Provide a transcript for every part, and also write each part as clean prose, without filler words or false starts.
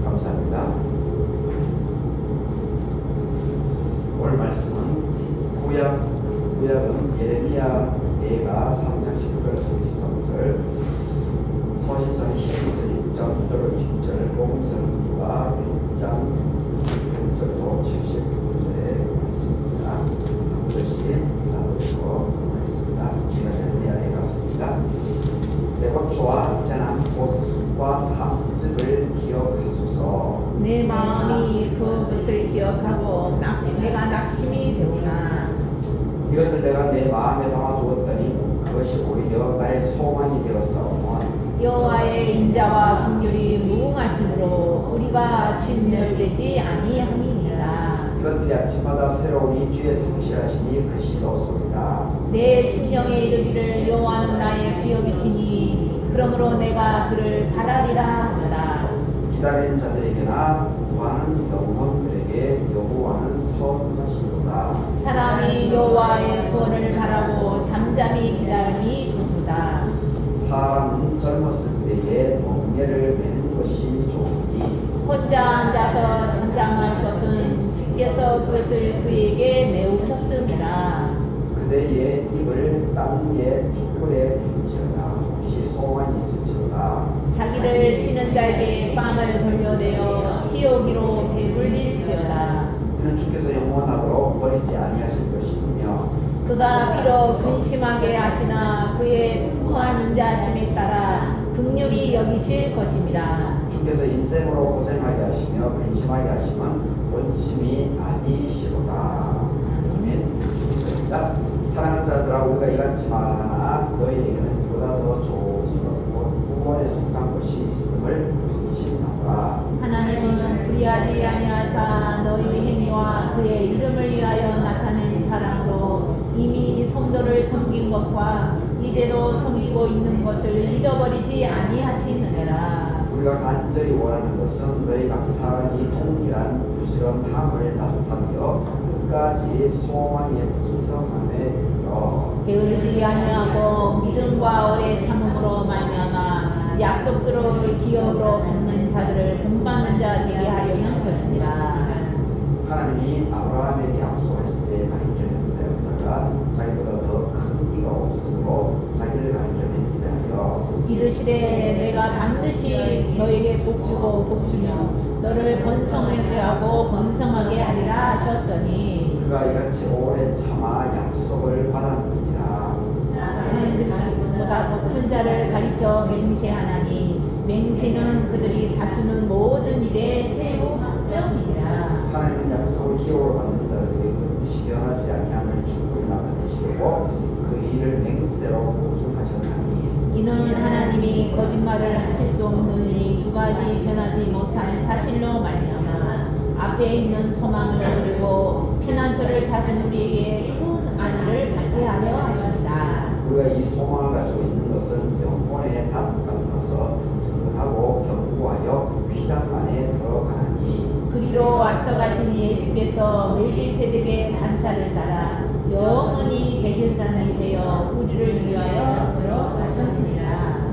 감사합니다. 오늘 말씀은 구약은 예레미야 예가 3장 19절에서 23절, 서신서는 히브리서 6장 9절로 20절, 복음서는 누가 1장 1절로 79절에 있습니다. 한 절씩 나누고 하겠습니다. 예레미야에 갔습니다. 레고초와 재난 곧 숲과 함즙을 기억하소서. 내 마음이 그것을 기억하고 내가 낙심이 되구나. 이것을 내가 내 마음에 담아두었더니 그것이 오히려 나의 소망이 되었사오면 여호와의 인자와 긍휼이 무궁하심으로 우리가 진멸되지 아니함이니라. 이것들이 아침마다 새로우니 주의 성실하심이 그시로소이다. 내 심령에 이르기를 여호와는 나의 기업이시니 그러므로 내가 그를 바라리라 하노라. 기다리는 자들에게나 구하는 영혼들에게 여호와는 선하시도다. 사람이 여호와의 구원을 바라고 잠잠히 기다림이 좋도다. 사람은 젊었을 때에 멍에를 매는 것이 좋으니 혼자 앉아서 잠잠할 것은 주께서 그것을 그에게 메우셨음이라. 그대의 입을 땅 위에 핏불에 대지어다. 혹시 소망이 있을지로다. 자기를 치는 자에게 빵을 돌려내어 치우기로 배불릴지어다. 이는 주께서 영원하도록 버리지 아니하실 것이며 그가 비록 근심하게 하시나 그의 풍부한 인자하심에 따라 긍휼히 여기실 것입니다. 주께서 인생으로 고생하게 하시며 근심하게 하시면 본심이 아니시로다. 아멘. 기도입니다. 사랑하는 자들아, 우리가 이같이 말하나 너희에게는 이보다 더 좋은 것 구원에 속한 것이 있음을 확신하노라. 하나님은 불의하지 아니하사 너희 행위와 그의 이름을 위하여 나타낸 사랑으로 이미 성도를 섬긴 것과 이제도 섬기고 있는 것을 잊어버리지 아니하시느니라. 우리가 간절히 원하는 것은 너희 각 사람이 동일한 부지런함을 나타내어 끝까지 소망의 풍성함에 이르러 게으르지 아니하고 믿음과 오래 참음으로 말미암아 약속들을 기업으로 받는 자들을 본받는 자 되게 하려는 것입니다. 하나님이 아브라함에게 약속하실 때 가리켜 맹세한 자가 자기보다 더 큰 이가 없으므로 자기를 가리켜 맹세하여 이르시되 내가 반드시 너에게 복주고 복주며 너를 번성하게 하고 번성하게 하리라 하셨더니 그가 이같이 오래 참아 약속을 받았느니라. 보다 높은 자를 가리켜 맹세하나니 맹세는 그들이 다투는 모든 일에 최후 확정이니라. 하나님은 약속을 기업으로 받는 자들에게 그 뜻이 변하지 아니함을 충분히 나타내시고 그 일을 맹세로 보증하셨나니 이는 하나님이 거짓말을 하실 수 없느니 두 가지 변하지 못한 사실로 말미암아 앞에 있는 소망을 누리고 피난처를 찾은 우리에게 큰 안위를 받게 하려 하신다. 우리가 이 소망을 가지고 있는 것은 영혼의 닷 같아서 튼튼하고 견고하여 휘장 안에 들어가나니 그리로 앞서가신 예수께서 멜기세덱의 반차를 따라 영원히 대제사장이 되어 우리를 위하여 들어가셨느니라.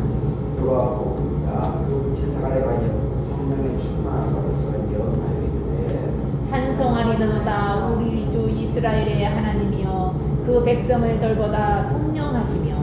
그와 복음이다. 그 제사가래가 성령의 충만함을 받아서 예언하여 이르되 찬송하리로다 우리 주 이스라엘의 하나님이여 그 백성을 돌보다 성령하시며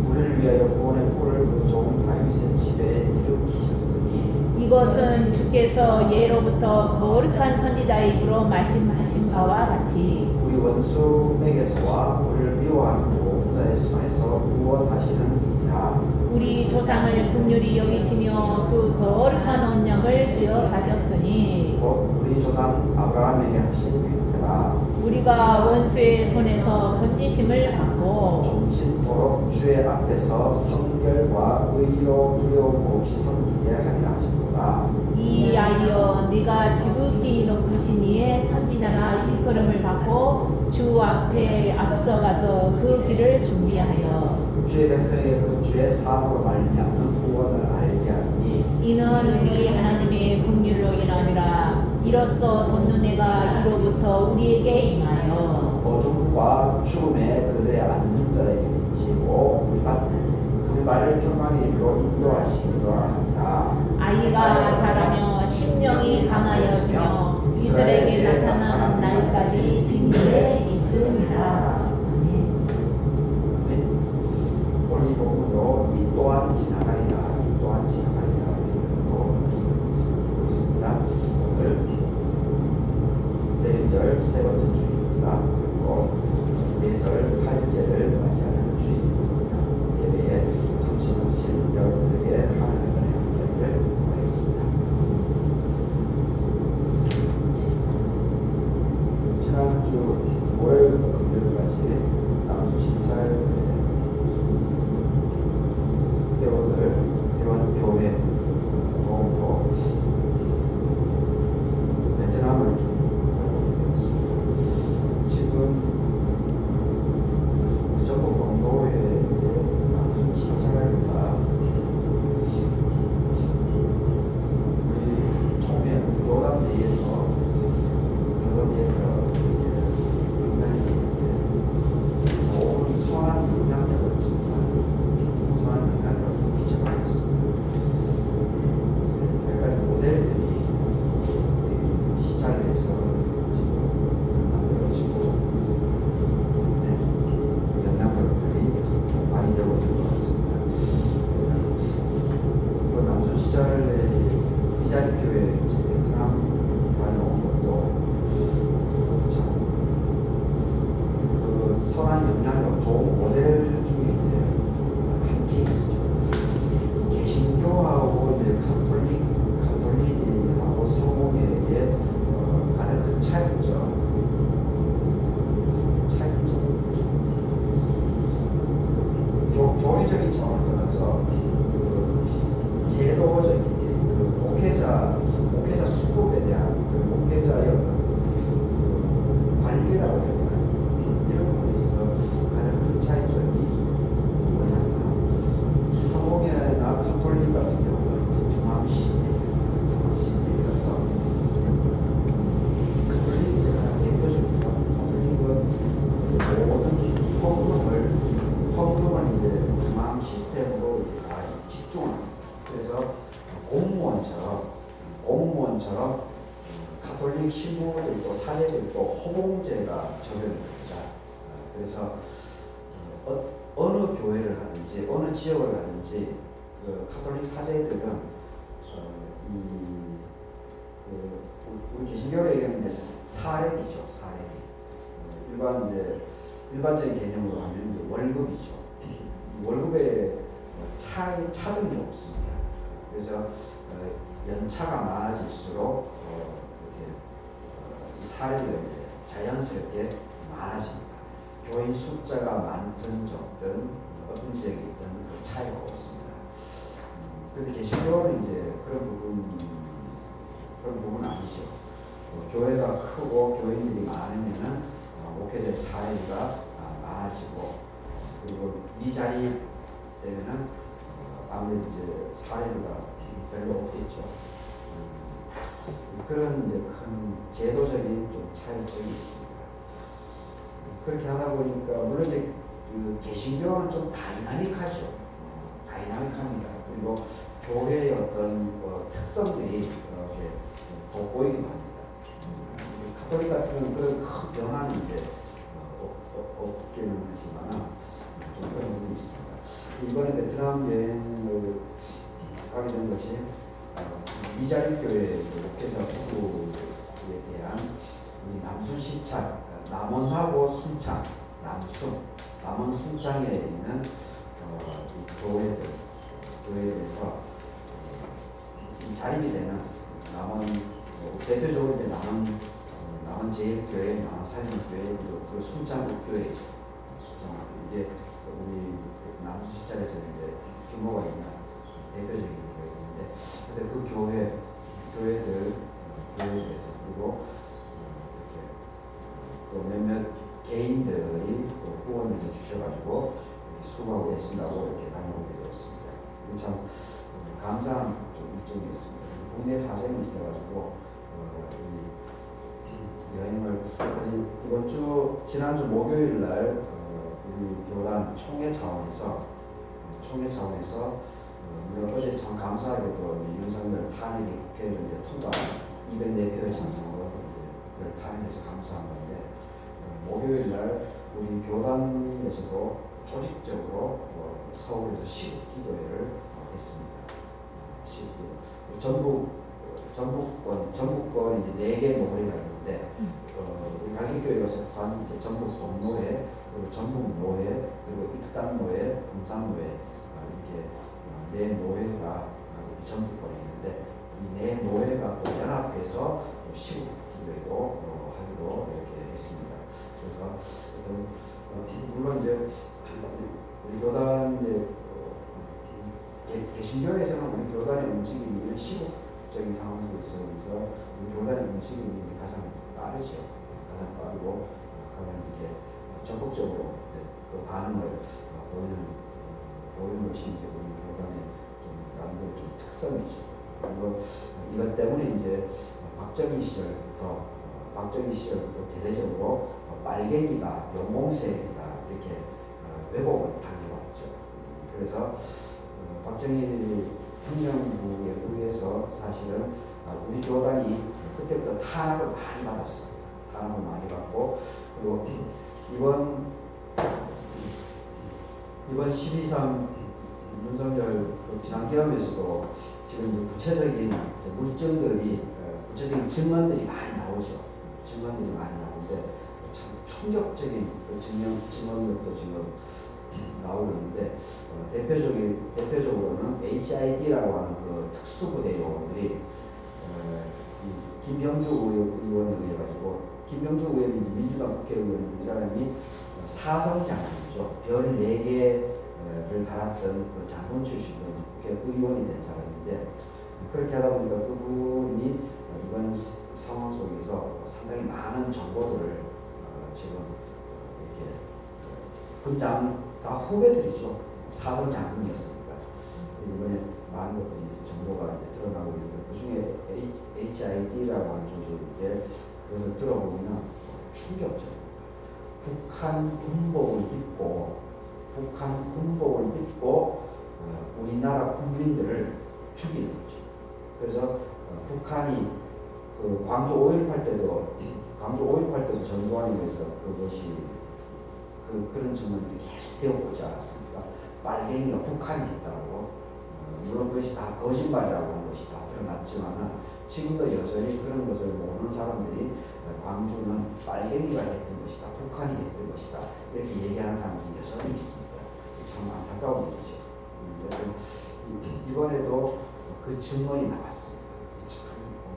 우리를 위하여 구원의 꼴을 그 종 다윗의 집에 일으키셨으니 이것은 주께서 예로부터 거룩한 선지자의 입으로 말씀하신 바와 같이 우리 원수에게서와 우리를 미워하는 보호자의 손에서 구원하시는 이라. 우리 조상을 긍휼히 여기시며 그 거룩한 언약을 기억하셨으니 곧 우리 조상 아브라함에게 하신 맹세가 우리가 원수의 손에서 건지심을 받고 종신토록 주의 앞에서 성결과 의로 두려움 없이 섬기게 하리라 하셨도다. 이하여 네가 지극히 높으신 이의 선지자나 일컬음을 받고 주 앞에 앞서가서 그 길을 준비하여 주의 백성에게 그 주의 사함으로 말미암는 구원을 알게 하니 이는 우리 하나님의 긍휼로 인하니라. 이로써 돋는 해가 이로부터 우리에게 임하여 어둠과 죽음의 그들의 말을 평강의 일로 인도하시기로 합니다. 아이가 자라며 심령이 강하여지며 이스라엘에게 나타나는 날까지 비밀에 있음이라. 오늘 이 부분도 이 또한 지나가리라, 이 또한 지나가리라 이렇게 말씀드리고 있습니다. 오늘 대림절 세 번째 주일입니다. 그리고 예설 8제를 맞이하는 주일입니다. 예배에 참석하신 여러분들에게 하나님의 은혜 함께하기를 바라겠습니다. 지난주 월요일부터 금요일까지 남수 신찰 회원교회 도움으로 베트남을 좀 되었습니다. 지금 전국 공도회의 남수 신찰과 우리 총회 교단회에서 상당히 좋은 선한 영향력을 좀 미쳐가고 있습니다. 몇 가지 모델들이 우리 시찰에서 지금 만들어지고 영향력들이 많이 되고 있는 것 같습니다. 그 남수 시찰의 비자립교회 베트남 다녀온 것도 참 그 선한 영향력 좋은 모델 중에 이제 한 케이스죠. 개신교하고 이제 카톨릭하고 성공회의 가장 큰 차이점 교리적인 차원을 떠나서 제도적인 목회자 수급에 대한 목회자의 어떤 관리라고 해야 되나 이런 부분에서 가장 큰 차이점이 뭐냐면 성공회나 카톨릭 같은 경우는 중앙 시스템이라서 카톨릭이 가장 대표적이죠. 카톨릭은 모든 헌금을 이제 중앙 시스템으로 다 집중합니다. 그래서 공무원처럼 카톨릭 신부들도 사제들도 호봉제가 적용이 됩니다. 그래서 어느 교회를 가든지 어느 지역을 가든지 그 카톨릭 사제들은 우리 개신교로 얘기하면 이제 사례비죠. 일반적인 개념으로 하면 이제 월급이죠. 월급에 차등이 없습니다. 그래서 연차가 많아질수록 이렇게 이 사례가 자연스럽게 많아집니다. 교인 숫자가 많든 적든 어떤 지역에 있든 그 차이가 없습니다. 그런데 개신교는 이제 그런 부분 아니죠. 교회가 크고 교인들이 많으면은 목회자의 사례가 많아지고 그리고 미자립 되면은 아무래도 이제 사례가 별로 없겠죠. 그런 이제 큰 제도적인 좀 차이점이 있습니다. 그렇게 하다 보니까 물론 이제 그 개신교는 좀 다이나믹하죠. 다이나믹합니다. 그리고 교회의 어떤 특성들이 이렇게 돋보이기도 합니다. 카톨릭 같은 경우는 그런 큰 변화는 이제 없기는 하지만 좀 그런 부분이 있습니다. 이번에 베트남 여행을 가게 된 것이 미자립교회 목회자 부부에 대한 우리 남순 시찰, 남원하고 순창, 남원 순창에 있는 이 교회에서 이 자립이 되는 남원 대표적으로 이제 남원 제일교회, 남원 살림교회 그리고 그 순창국교회죠. 순창국교회 이게 우리 남순 시찰에서 이제 규모가 있는 대표적인 교회인데, 근데 그 교회들에 대해서 그리고 이렇게 또 몇몇 개인들이 또 후원을 해주셔가지고 수고하고 있습니다고 이렇게 다녀오게 되었습니다. 참 감사한 좀 일정이었습니다. 국내 사정이 있어가지고 이 여행을 지난주 목요일 날 우리 교단 총회 차원에서 총회 차원에서 물론 어제 참 감사하게도 윤석열 탄핵이 국회를 이제 통과 204표의 찬성으로 그걸 탄핵해서 감사한 건데 목요일 날 우리 교단에서도 조직적으로 서울에서 시국기도회를 했습니다. 시국기도. 전북권 이제 4개 노회가 있는데 우리 갈기교회가 속한 이제 전북 동노회, 그리고 전북노회, 그리고 익산노회, 금산노회 이렇게 4노회가 우리 전북권에 있는데 이 4노회가 또 연합해서 시국기도회도 하기로 이렇게 했습니다. 그래서 물론 이제 우리 교단 이제 개신교에서는 우리 교단의 움직임이 시국적인 상황 속에서 우리 교단의 움직임이 이제 가장 빠르죠. 가장 빠르고 가장 이렇게 적극적으로 그 반응을 보이는 것이 이제 우리 교단의 좀 나름대로 좀 특성이죠. 그리고 이것 때문에 이제 박정희 시절부터 대대적으로 빨갱이다, 용공세이다 이렇게 왜곡을 당해왔죠. 그래서 박정희 혁명부에 의해서 사실은 우리 교단이 그때부터 탄압을 많이 받았습니다. 탄압을 많이 받고 그리고 이번 12.3 윤석열 비상계엄에서도 지금 이제 구체적인 물증들이 구체적인 증언들이 많이 나오죠. 증언들이 많이 나오는데 참 충격적인 그 증언들도 지금 나오고 있는데 대표적으로는 HID라고 하는 그 특수부대 요원들이 김병주 의원에 의해 가지고 김병주 의원이 민주당 국회의원인 이 사람이 사성 장군이죠. 별 4개를 달았던 그 장군 출신으로 국회의원이 된 사람인데 그렇게 하다 보니까 그분이 이번 상황 속에서 상당히 많은 정보들을 지금 이렇게 군장 다 후배들이죠. 사성 장군이었습니다. 이번에 많은 것들이 정보가 이제 드러나고 있는데 그 중에 HID라고 하는 조직인데 그것을 들어보면 충격적입니다. 북한 군복을 입고 우리나라 국민들을 죽이는 거죠. 그래서 북한이 그 광주 5.18 때도 전두환에 의해서 그것이 그런 증언들이 계속 되어오고 있지 않았습니까? 빨갱이가 북한이 했다고 물론 그것이 다 거짓말이라고 하는 것이 다 드러났지만 지금도 여전히 그런 것을 모르는 사람들이 광주는 빨갱이가 했던 것이다, 북한이 했던 것이다 이렇게 얘기하는 사람들이 여전히 있습니다. 참 안타까운 일이죠. 이번에도 그 증언이 나왔습니다. 참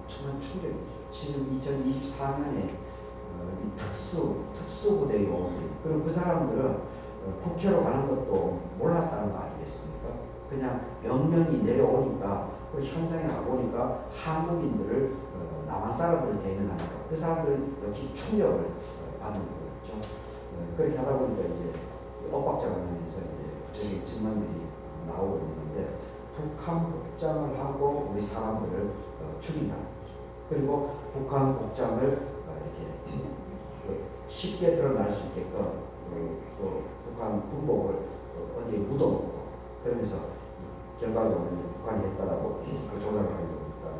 엄청난 충격이죠. 지금 2024년에 특수부대 요원들 그리고 그 사람들은 국회로 가는 것도 몰랐다는 거 아니겠습니까? 그냥 명령이 내려오니까 그 현장에 가보니까 한국인들을 남한 사람들을 대면하니까 그 사람들 역시 충격을 받은 거였죠. 그렇게 하다 보니까 이제 엇박자가 나면서 이제 구체적인 증언들이 나오고 있는데 북한 복장을 하고 우리 사람들을 죽인다는 거죠. 그리고 북한 복장을 이렇게 쉽게 드러날 수 있게끔 북한 군복을 어디에 묻어놓고 그러면서 결과적으로 이제 북한이 했다라고 그 조작을 하려고 했다는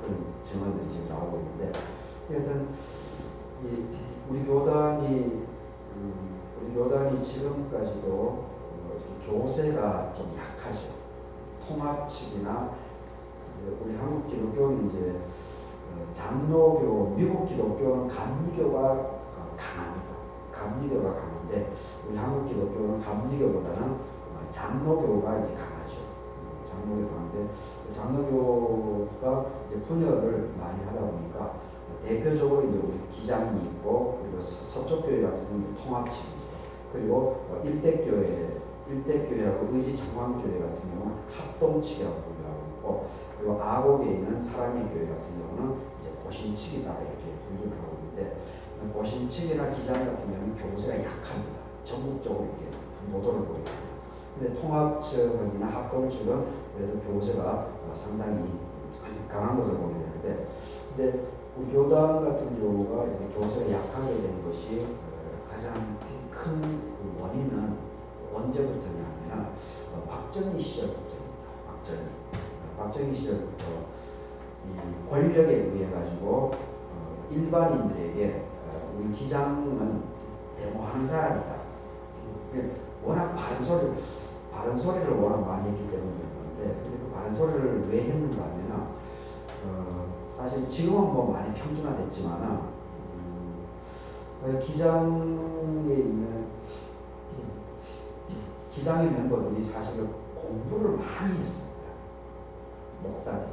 그런 증언들이 지금 나오고 있는데 하여튼 우리 교단이 지금까지도 교세가 좀 약하죠. 통합 측이나 우리 한국 기독교는 이제 장로교, 미국 기독교는 감리교가 강합니다. 감리교가 강한데 우리 한국 기독교는 감리교보다는 장로교가 이제 강하죠. 장로교가 강한데 장로교가 이제 분열을 많이 하다 보니까 대표적으로 이제 우리 기장이 있고 그리고 서쪽 교회 같은 경우는 통합측이죠. 그리고 일대교회하고 의지청광교회 같은 경우는 합동측이라고 분류하고 있고 그리고 아곡에 있는 사랑의 교회 같은 경우는 이제 고신측이다 이렇게 분류를 하고 있는데 고신측이나 기장 같은 경우는 교세가 약합니다. 전국적으로 이렇게 분보도를 보입니다. 근데 통합측이나 합동측은 그래도 교세가 상당히 강한 것을 보게 되는데 근데 우리 교단 같은 경우가 이렇게 교세가 약하게 된 것이 가장 큰 그 원인은 언제부터냐 하면 박정희 시절부터입니다. 박정희 시절부터 이 권력에 의해 가지고 일반인들에게 우리 기장은 데모하는 사람이다. 워낙 바른 소리를 워낙 많이 했기 때문에 그런데 그 바른 소리를 왜 했는가 하면 사실 지금은 뭐 많이 평준화됐지만은 기장의 멤버들이 사실 공부를 많이 했습니다. 목사들이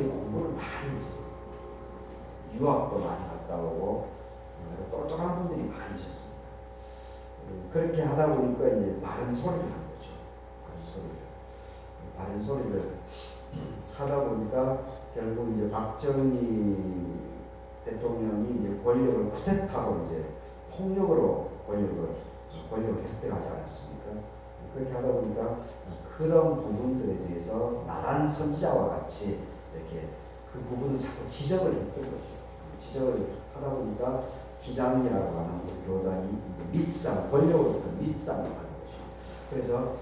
공부를 많이 했습니다. 유학도 많이 갔다 오고 똘똘한 분들이 많이 있었습니다. 그렇게 하다 보니까 이제 바른 소리를 한 거죠. 바른 소리를 하다 보니까 결국 이제 박정희 대통령이 이제 권력을 쿠데타로 이제 폭력으로 권력을 획득하지 않았습니까? 그렇게 하다 보니까 그런 부분들에 대해서 나단 선지자와 같이 이렇게 그 부분을 자꾸 지적을 했던 거죠. 지적을 하다 보니까 기장이라고 하는 그 교단이 이제 권력으로부터 밑상을 가는 거죠. 그래서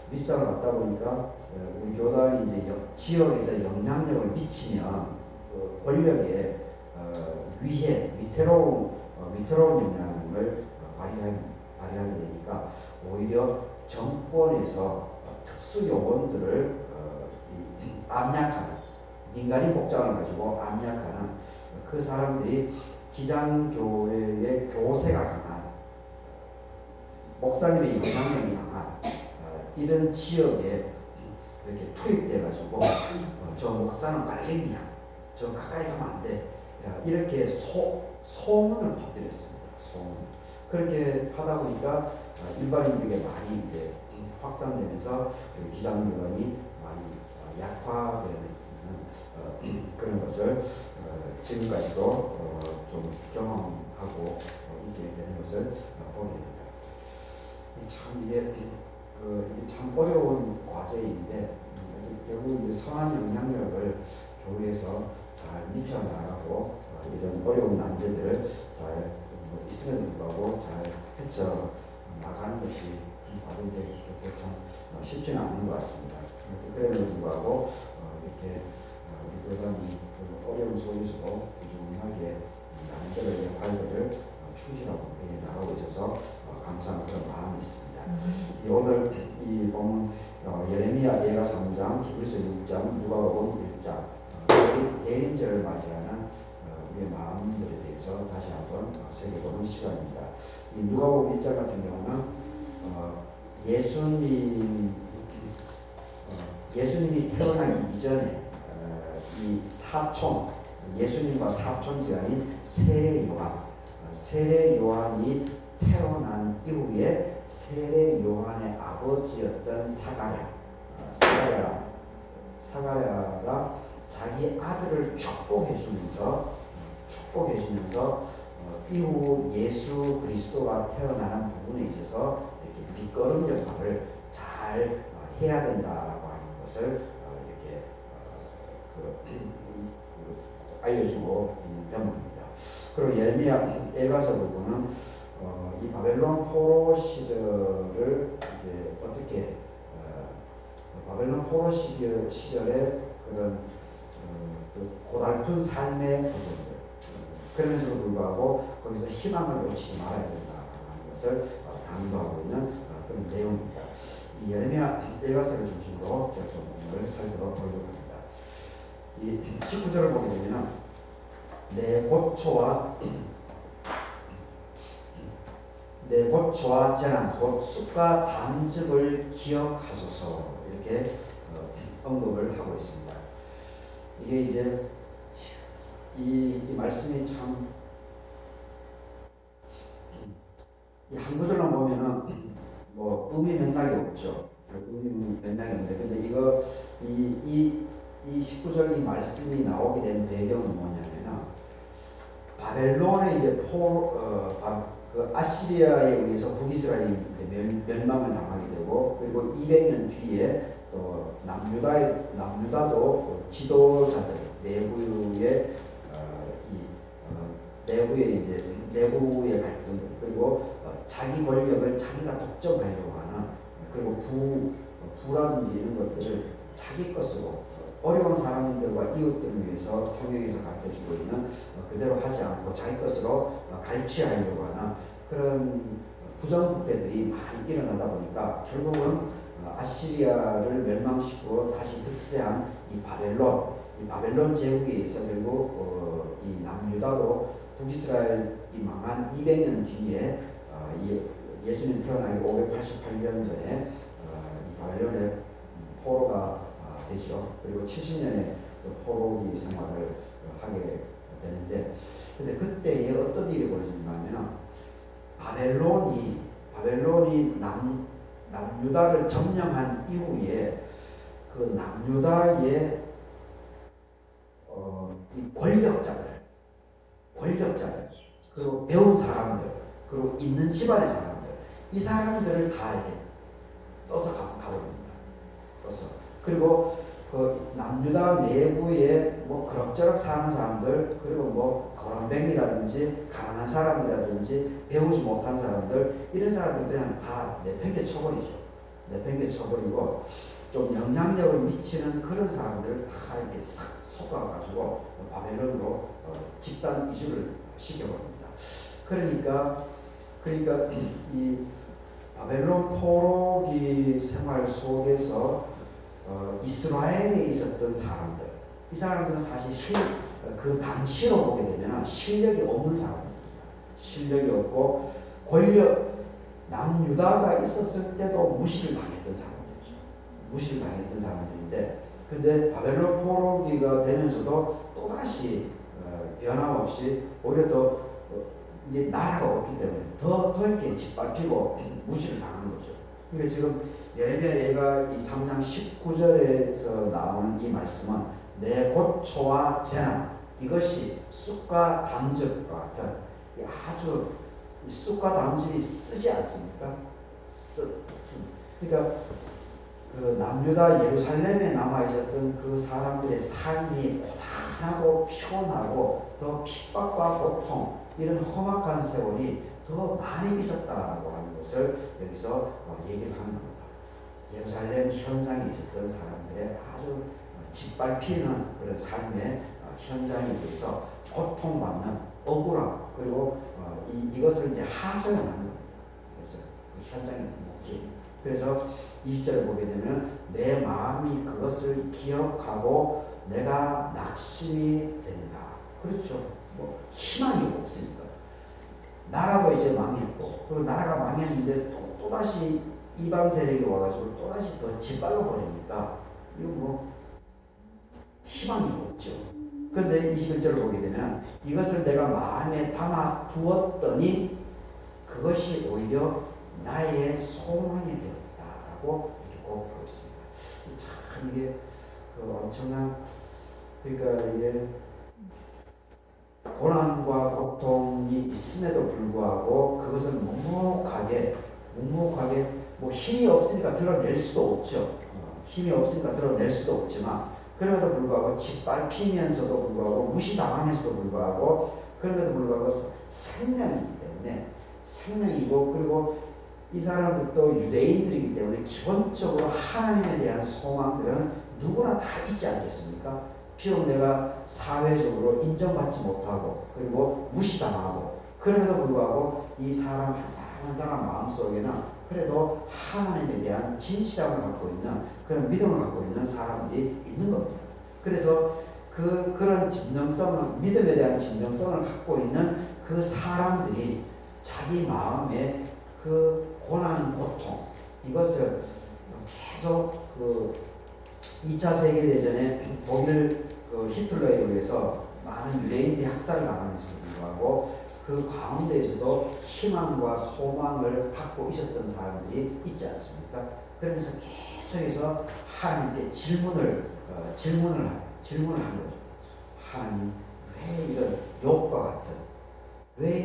밑상을 받다 보니까 우리 교단이 이제 지역에서 영향력을 미치면 권력에 위태로운 영향을 발휘하게 되니까 오히려 정권에서 특수 요원들을 압력하는 민간인 복장을 가지고 압력하는 그 사람들이 기장교회의 교세가 강한 목사님의 영향력이 강한 이런 지역에 이렇게 투입돼 가지고 저 목사는 말랭이야, 저 가까이 가면 안 돼, 이렇게 소문을 퍼뜨렸습니다. 그렇게 하다 보니까 일반인들에게 많이 이제 확산되면서 기장교단이 많이 약화되는 그런 것을 지금까지도 좀 경험하고 있게 되는 것을 보게 됩니다. 참 이게 참 어려운 과제인데 결국 이제 선한 영향력을 교회에서 잘 미쳐나가고 이런 어려운 난제들을 잘 있음에도 불구하고 잘 헤쳐 나가는 것이 다른데 참 쉽지는 않은 것 같습니다. 그럼에도 불구하고 이렇게 우리 교단이 어려운 속에서도 꾸준하게 남들의 역할들을 충실하고 나가고 있어서 감사하는 그런 마음이 있습니다. 오늘 이 본문 예레미야 예가 3장, 히브리서 6장, 누가복음 1장 대림절을 맞이하는 우리의 마음들에 대해서 다시 한번 새겨보는 시간입니다. 이 누가복음 1장 같은 경우는 예수님이 태어나기 이전에 이 예수님과 사촌지간인 세례 요한이 태어난 이후에 세례 요한의 아버지였던 사가랴가 자기 아들을 축복해 주면서 이후 예수 그리스도가 태어나는 부분에 있어서 이렇게 밑거름 역할을 잘 해야 된다라고 하는 것을 이렇게 알려주고 있는 대목입니다. 그리고 예레미야 예가서 부분은 이 바벨론 포로 시절을 이제 어떻게 바벨론 포로 시절의 그런 그 고달픈 삶의 부분들 그러면서도 불구하고 거기서 희망을 놓치지 말아야 된다는 것을 강조하고 있는 그런 내용입니다. 이 예레미야 예가서를 중심으로 제가 좀 오늘 살펴보려고 합니다. 이 19절을 보게 되면 내 고초와 재난 곧 쑥과 단즙을 기억하소서 이렇게 언급을 하고 있습니다. 이게 이제 이 말씀이 참 한 구절만 보면은 뭐 의미 맥락이 없죠. 의미 맥락이 없는데 근데 이거 이 19절 이 말씀이 나오게 된 배경은 뭐냐면은 바벨론의 이제 그 아시리아에 의해서 북이스라엘이 이제 멸망을 당하게 되고 그리고 200년 뒤에 또 남유다도 지도자들 내부의 갈등들 그리고 자기 권력을 자기가 독점하려고 하는 그리고 부라든지 이런 것들을 자기 것으로 어려운 사람들과 이웃들을 위해서 성경에서 가르쳐주고 있는 그대로 하지 않고 자기 것으로 갈취하려고 하는 그런 부정부패들이 많이 일어나다 보니까 결국은 아시리아를 멸망시키고 다시 득세한 이 바벨론 제국에 의해서 결국 이 남유다로 북이스라엘이 망한 200년 뒤에 예수님 태어나기 588년 전에 이 바벨론의 포로가 되죠. 그리고 70년의 포로기 생활을 하게 되는데, 근데 그때에 어떤 일이 벌어진가 하면 바벨론이 남유다를 점령한 이후에 그 남유다의 이 권력자들 그리고 배운 사람들 그리고 있는 집안의 사람들 이 사람들을 다 이렇게 떠서 가버립니다. 그리고 그 남유다 내부에 뭐 그럭저럭 사는 사람들 그리고 뭐 거렁뱅이라든지 가난한 사람이라든지 배우지 못한 사람들 이런 사람들 그냥 다 내팽개 쳐버리고 좀 영향력을 미치는 그런 사람들을 다 이렇게 싹 섞어가지고 바벨론으로 집단 이주를 시켜버립니다. 그러니까 이 바벨론 포로기 생활 속에서 이스라엘에 있었던 사람들, 이 사람들은 사실 그 당시로 보게 되면 실력이 없는 사람들입니다. 실력이 없고 남유다가 있었을 때도 무시를 당했던 사람들인데, 근데 바벨론 포로기가 되면서도 또다시 변함없이 오히려 더 이제 나라가 없기 때문에 더 이렇게 짓밟히고 무시를 당하는 거죠. 그러니까 지금 예레미야가 이 3장 19절에서 나오는 이 말씀은 내 고초와 재난 이것이 쑥과 담즙과 같은 아주 쑥과 담즙이 쓰지 않습니까? 그러니까 그 남유다 예루살렘에 남아 있었던 그 사람들의 삶이 고단하고 피곤하고 더 핍박과 고통 이런 험악한 세월이 더 많이 있었다라고 하는 것을 여기서 얘기를 하는 겁니다. 예루살렘 현장에 있었던 사람들의 아주 짓밟히는 그런 삶의 현장에 대해서 고통받는 억울함 그리고 이것을 이제 하소연하는 겁니다. 그래서 그 현장의 목기. 그래서 20절을 보게 되면 내 마음이 그것을 기억하고 내가 낙심이 된다. 그렇죠. 뭐 희망이 없으니까. 나라도 이제 망했고 그리고 나라가 망했는데 또다시 이방 세력이 와가지고 또다시 더 짓밟아 버리니까 이거 뭐 희망이 없죠. 그런데 21절을 보게 되면 이것을 내가 마음에 담아 두었더니 그것이 오히려 나의 소망이 되었다라고 이렇게 고백하고 있습니다. 참 이게 엄청난 그러니까 이게 고난과 고통이 있음에도 불구하고 그것을 묵묵하게 뭐 힘이 없으니까 드러낼 수도 없죠. 힘이 없으니까 드러낼 수도 없지만 그럼에도 불구하고 짓밟히면서도 불구하고 무시당하면서도 불구하고 그럼에도 불구하고 생명이기 때문에 생명이고 그리고 이 사람들도 유대인들이기 때문에 기본적으로 하나님에 대한 소망들은 누구나 다 있지 않겠습니까? 비록 내가 사회적으로 인정받지 못하고 그리고 무시당하고 그럼에도 불구하고 이 사람 한 사람 한 사람 마음속에는 그래도 하나님에 대한 진실함을 갖고 있는 그런 믿음을 갖고 있는 사람들이 있는 겁니다. 그래서 그런 진정성을 믿음에 대한 진정성을 갖고 있는 그 사람들이 자기 마음에 그 고난 고통 이것을 계속 2차 세계대전에 독일 히틀러에 의해서 많은 유대인들이 학살을 당하면서도 불구하고 그 가운데에서도 희망과 소망을 갖고 있었던 사람들이 있지 않습니까? 그러면서 계속해서 하나님께 질문을 한 거죠. 하나님 왜 이런 욕과 같은 왜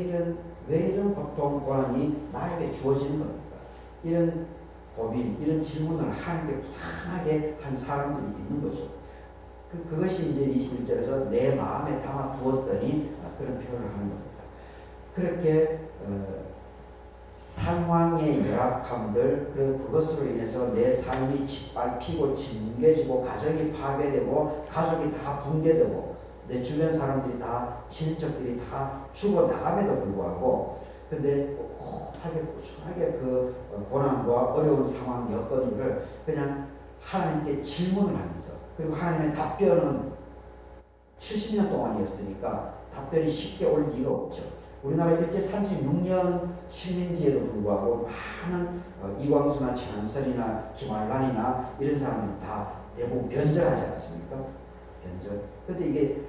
이런 고통 고난이 나에게 주어지는 겁니까? 이런 고민, 이런 질문을 하나님께 부단하게 한 사람들이 있는 거죠. 그것이 이제 21절에서 내 마음에 담아 두었더니 그런 표현을 하는 겁니다. 그렇게 상황의 열악함들, 그리고 그것으로 인해서 내 삶이 짓밟히고 짓뭉개지고 가정이 파괴되고 가족이 다 붕괴되고 내 주변 사람들이 다 친척들이 다 죽어나감에도 불구하고 근데 꾸준하게 그 고난과 어려운 상황 여건들을 그냥 하나님께 질문을 하면서 그리고 하나님의 답변은 70년 동안이었으니까 답변이 쉽게 올 리가 없죠. 우리나라 일제 36년 식민지에도 불구하고 많은 이광수나 최남선이나 김환란이나 이런 사람들은 다 대부분 변절하지 않습니까? 변절. 근데 이게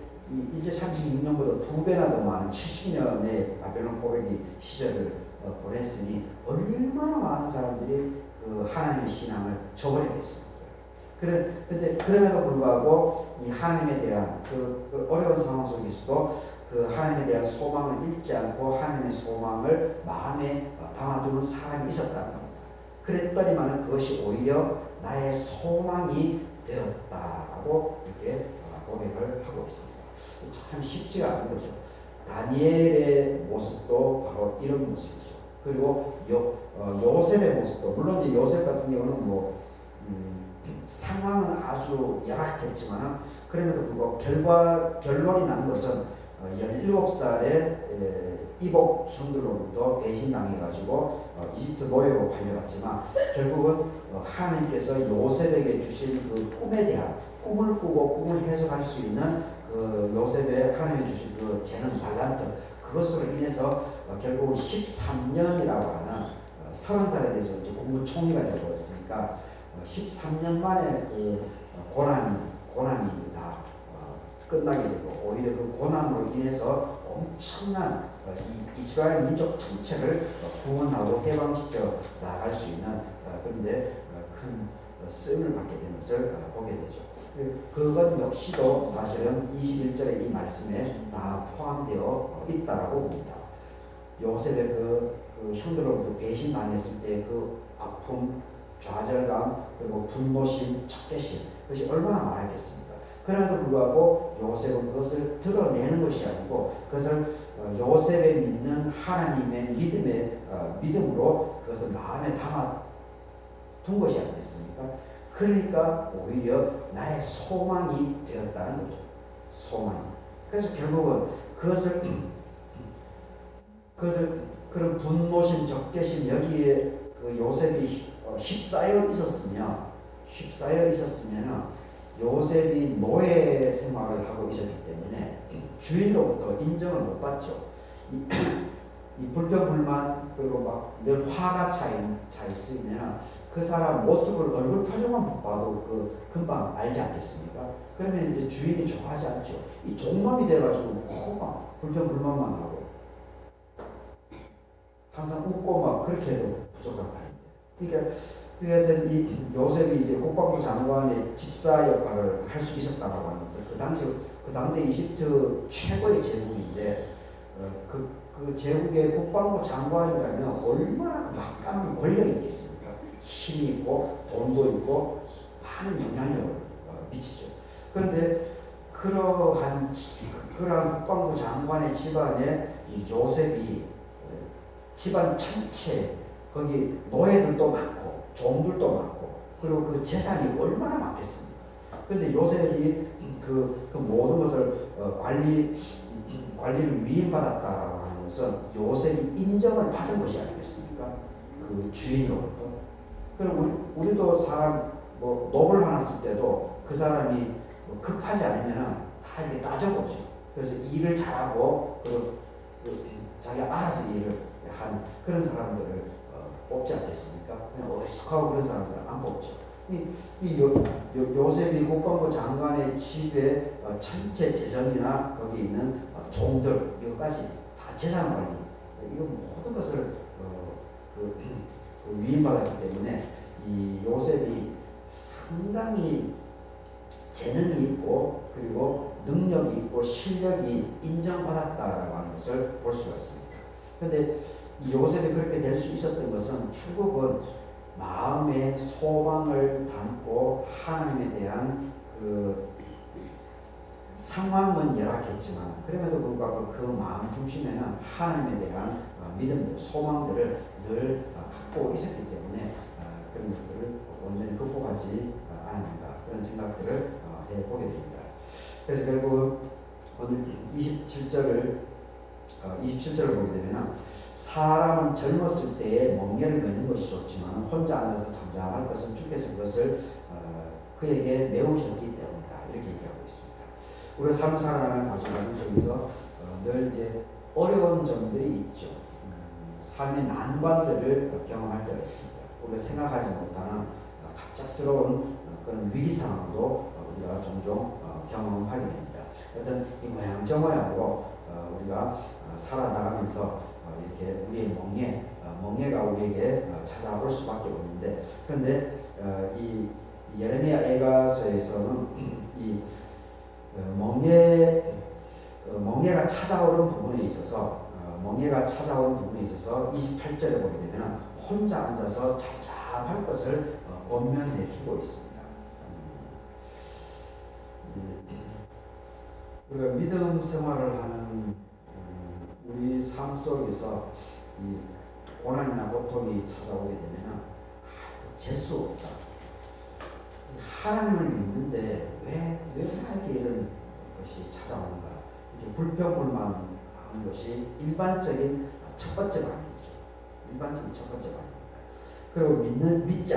일제 36년보다 2배나 더 많은 70년의 바벨론 포로기 시절을 보냈으니 얼마나 많은 사람들이 그 하나님의 신앙을 저버렸겠습니까? 근데 그럼에도 불구하고 이 하나님에 대한 그 어려운 상황 속에서도 그 하나님에 대한 소망을 잃지 않고 하나님의 소망을 마음에 담아두는 사람이 있었다는 겁니다. 그랬더니만 그것이 오히려 나의 소망이 되었다라고 이렇게 고백을 하고 있습니다. 참 쉽지가 않은 거죠. 다니엘의 모습도 바로 이런 모습이죠. 그리고 요셉의 모습도 물론 이제 요셉 같은 경우는 상황은 아주 열악했지만 그럼에도 불구하고 결론이 난 것은 17살에 이복 형들로부터 배신당해가지고 이집트 노예로 팔려갔지만 결국은 하나님께서 요셉에게 주신 그 꿈에 대한 꿈을 꾸고 꿈을 해석할 수 있는 그 요셉의 하나님이 주신 그 재능 발란트 그것으로 인해서 결국 13년이라고 하는 30살에 대해서 이제 국무총리가 되어버렸으니까 13년 만에 그 고난이 다 끝나게 되고 오히려 그 고난으로 인해서 엄청난 이 이스라엘 민족 전체를 구원하고 해방시켜 나갈 수 있는 그런데 큰 쓰임을 받게 되는 것을 보게 되죠. 그것 역시도 사실은 21절의 이 말씀에 다 포함되어 있다라고 봅니다. 요셉의 그 형들로부터 배신당했을 때 그 아픔, 좌절감, 그리고 분노심, 적개심 그것이 얼마나 많았겠습니까? 그럼에도 불구하고 요셉은 그것을 드러내는 것이 아니고 그것을 요셉의 믿는 하나님의 믿음으로 그것을 마음에 담아둔 것이 아니겠습니까? 그러니까 오히려 나의 소망이 되었다는 거죠. 소망이. 그래서 결국은 그것을 그런 분노심, 적개심 여기에 그 요셉이 휩싸여 있었으면 요셉이 노예 생활을 하고 있었기 때문에 주인으로부터 인정을 못 받죠. 이 불평불만 그리고 막 늘 화가 차 있으면 그 사람 모습을 얼굴 표정만 봐도 그 금방 알지 않겠습니까? 그러면 이제 주인이 좋아하지 않죠. 이 종놈이 돼가지고 막 불평불만만 하고 항상 웃고 막 그렇게 해도 부족한 말인데. 그러니까 이 요셉이 이제 국방부 장관의 집사 역할을 할 수 있었다고 하는 것은 그 당대 이집트 최고의 제국인데 그 제국의 국방부 장관이라면 얼마나 막강한 권력이 있겠습니까? 힘이 있고 돈도 있고 많은 영향력을 미치죠. 그런데 그러한 국방부 장관의 집안에 이 요셉이 집안 전체 거기 노예들도 많고 종들도 많고 그리고 그 재산이 얼마나 많겠습니까? 그런데 요셉이 그 모든 것을 관리를 위임받았다라고 하는 것은 요셉이 인정을 받은 것이 아니겠습니까? 그 주인으로부터. 그럼 우리도 사람 노블 하나 쓸 때도 그 사람이 급하지 않으면은 다 이렇게 따져보죠. 그래서 일을 잘하고 자기가 알아서 일을 하는 그런 사람들을 뽑지 않겠습니까? 그냥 어리숙하고 그런 사람들은 안 뽑죠. 요셉이 국방부 장관의 집에 전체 재정이나 거기 있는 종들 이것까지 다 재산 관리 이거 모든 것을 위임받았기 때문에 이 요셉이 상당히 재능이 있고 그리고 능력이 있고 실력이 인정받았다라고 하는 것을 볼 수가 있습니다. 그런데 이 요셉이 그렇게 될 수 있었던 것은 결국은 마음의 소망을 담고 하나님에 대한 그 상황은 열악했지만 그럼에도 불구하고 그 마음 중심에는 하나님에 대한 믿음들, 소망들을 늘 갖고 있었기 때문에 그런 것들을 온전히 극복하지 않았는가 그런 생각들을 해보게 됩니다. 그래서 결국 오늘 27절을 보게 되면 사람은 젊었을 때에 멍에를 메는 것이 좋지만 혼자 앉아서 잠잠할 것은 주께서 그것을 그에게 메우셨기 때문이다. 이렇게 얘기하고 있습니다. 우리가 삶을 살아가는 과정 속에서 늘 이제 어려운 점들이 있죠. 삶의 난관들을 경험할 때가 있습니다. 우리가 생각하지 못하는 갑작스러운 그런 위기 상황도 우리가 종종 경험하게 됩니다. 어떤 이 모양 저 모양으로 우리가 살아나가면서 이렇게 우리의 멍에가 우리에게 찾아올 수밖에 없는데, 그런데 이 예레미야 애가서에서는 이 멍에가 찾아오는 부분에 있어서 28절에 보게 되면 혼자 앉아서 잠잠할 것을 권면해 주고 있습니다. 우리가 믿음 생활을 하는 우리 삶 속에서 이 고난이나 고통이 찾아오게 되면 재수 없다. 하나님을 믿는데 왜 나에게 이런 것이 찾아오는가? 이렇게 불평불만하는 것이 일반적인 첫 번째 반응이죠. 일반적인 첫 번째 반응입니다. 그리고 믿지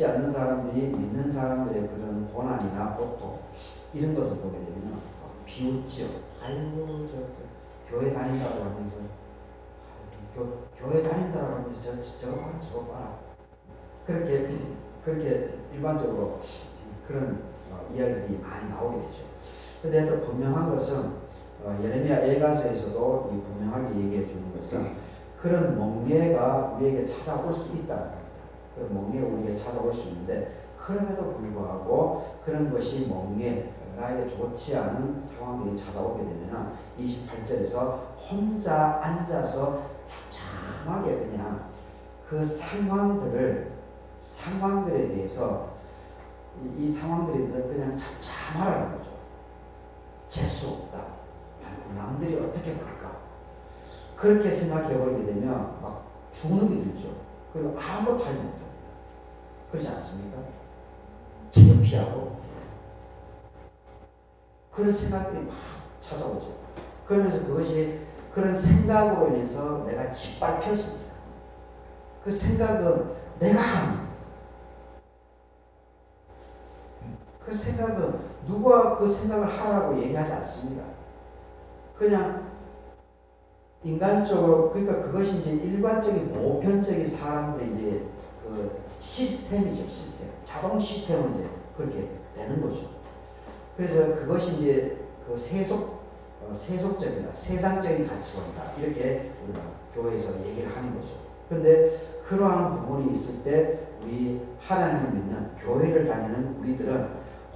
않는 사람들이 믿는 사람들의 그런 고난이나 고통 이런 것을 보게 되면 비웃지요. 아이고 저 교회 다닌다고 하면서 교회 다닌다고 하면서 저거 봐라 저거 봐라 그렇게 일반적으로 그런 이야기들이 많이 나오게 되죠. 그런데 또 분명한 것은 예레미야 애가서에서도 이 분명하게 얘기해 주는 것은 그런 멍에가 우리에게 찾아올 수 있다는 겁니다. 그런 멍에가 우리에게 찾아올 수 있는데, 그럼에도 불구하고 그런 것이 나에게 좋지 않은 상황들이 찾아오게 되면 28절에서 혼자 앉아서 잠잠하게 그냥 그 상황들에 대해서 이 상황들에 대해서 그냥 잠잠하라는 거죠. 재수 없다. 남들이 어떻게 볼까? 그렇게 생각해 버리게 되면 막 죽는 게 들죠. 그리고 아무것도 하지 못합니다. 그렇지 않습니까? 창피하고 그런 생각들이 막 찾아오죠. 그러면서 그것이 그런 생각으로 인해서 내가 짓밟혀집니다. 그 생각은 내가 하는 겁니다. 그 생각은 누가 그 생각을 하라고 얘기하지 않습니다. 그냥 인간적으로, 그러니까 그것이 이제 일반적인 보편적인 사람들의 이제 그 시스템이죠. 자동 시스템은 이제 그렇게 되는 거죠. 그래서 그것이 이제 그 세속적이다, 세상적인 가치관이다, 이렇게 우리가 교회에서 얘기를 하는 거죠. 그런데 그러한 부분이 있을 때 우리 하나님을 믿는 교회를 다니는 우리들은